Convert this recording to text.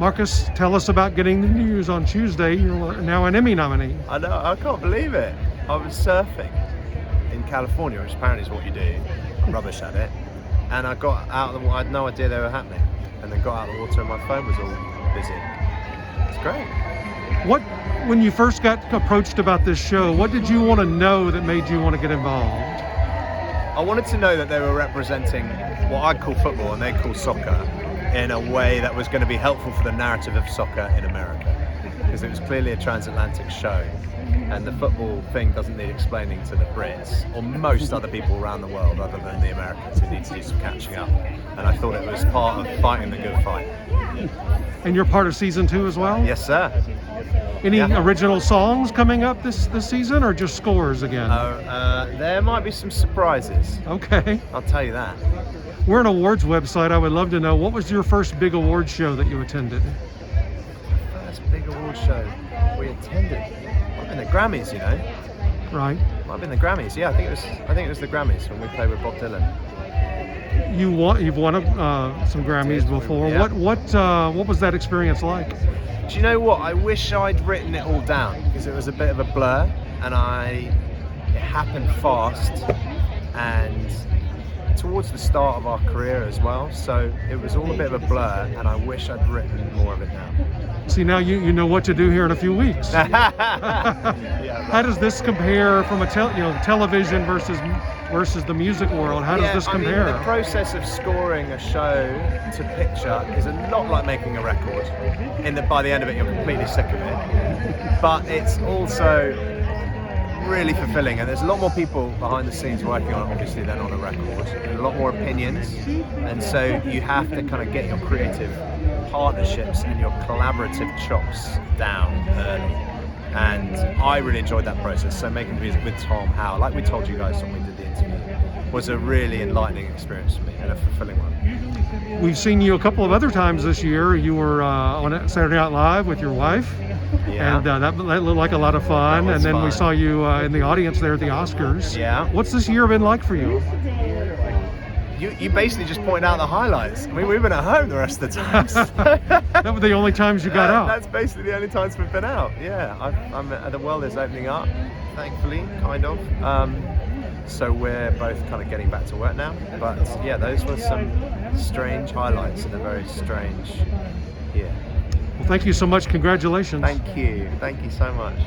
Marcus, tell us about getting the news on Tuesday. You're now an Emmy nominee. I know, I can't believe it. I was surfing in California, which apparently is what you do. Rubbish at it. And I got out of the water, I had no idea they were happening. And then got out of the water and my phone was all busy. It's great. When you first got approached about this show, what did you want to know that made you want to get involved? I wanted to know that they were representing what I call football and they call soccer in a way that was going to be helpful for the narrative of soccer in America. Because it was clearly a transatlantic show. And the football thing doesn't need explaining to the Brits or most other people around the world other than the Americans who need to do some catching up. And I thought it was part of fighting the good fight. And you're part of season 2 as well? Yes, sir. Any original songs coming up this season or just scores again? There might be some surprises. Okay. I'll tell you that. We're an awards website. I would love to know, what was your first big award show that you attended? First big award show we attended? Might have been the Grammys, you know. Right. Might have been the Grammys. Yeah, I think it was the Grammys when we played with Bob Dylan. You've won some Grammys before. Yeah. What was that experience like? Do you know what? I wish I'd written it all down because it was a bit of a blur, and it happened fast and towards the start of our career as well. So it was all a bit of a blur, and I wish I'd written more of it down. See, now you know what to do here in a few weeks. Yeah, right. How does this compare from a television versus the music world? How does this compare? I mean, the process of scoring a show to picture is a lot like making a record. In that by the end of it, you're completely sick of it. But it's also really fulfilling, and there's a lot more people behind the scenes working on it, obviously, than on a record. And a lot more opinions, and so you have to kind of get your creative partnerships and your collaborative chops down early. And I really enjoyed that process. So making music with Tom Howe, like we told you guys when we did the interview, was a really enlightening experience for me and a fulfilling one. We've seen you a couple of other times this year. You were on Saturday Night Live with your wife. Yeah. And that looked like a lot of fun. And then we fun. saw you in the audience there at the Oscars. Yeah. What's this year been like for you? You basically just pointed out the highlights. I mean, we've been at home the rest of the times. That were the only times you got out. That's basically the only times we've been out. Yeah, the world is opening up, thankfully, kind of. So we're both kind of getting back to work now. But yeah, those were some strange highlights in a very strange year. Well, thank you so much. Congratulations. Thank you so much.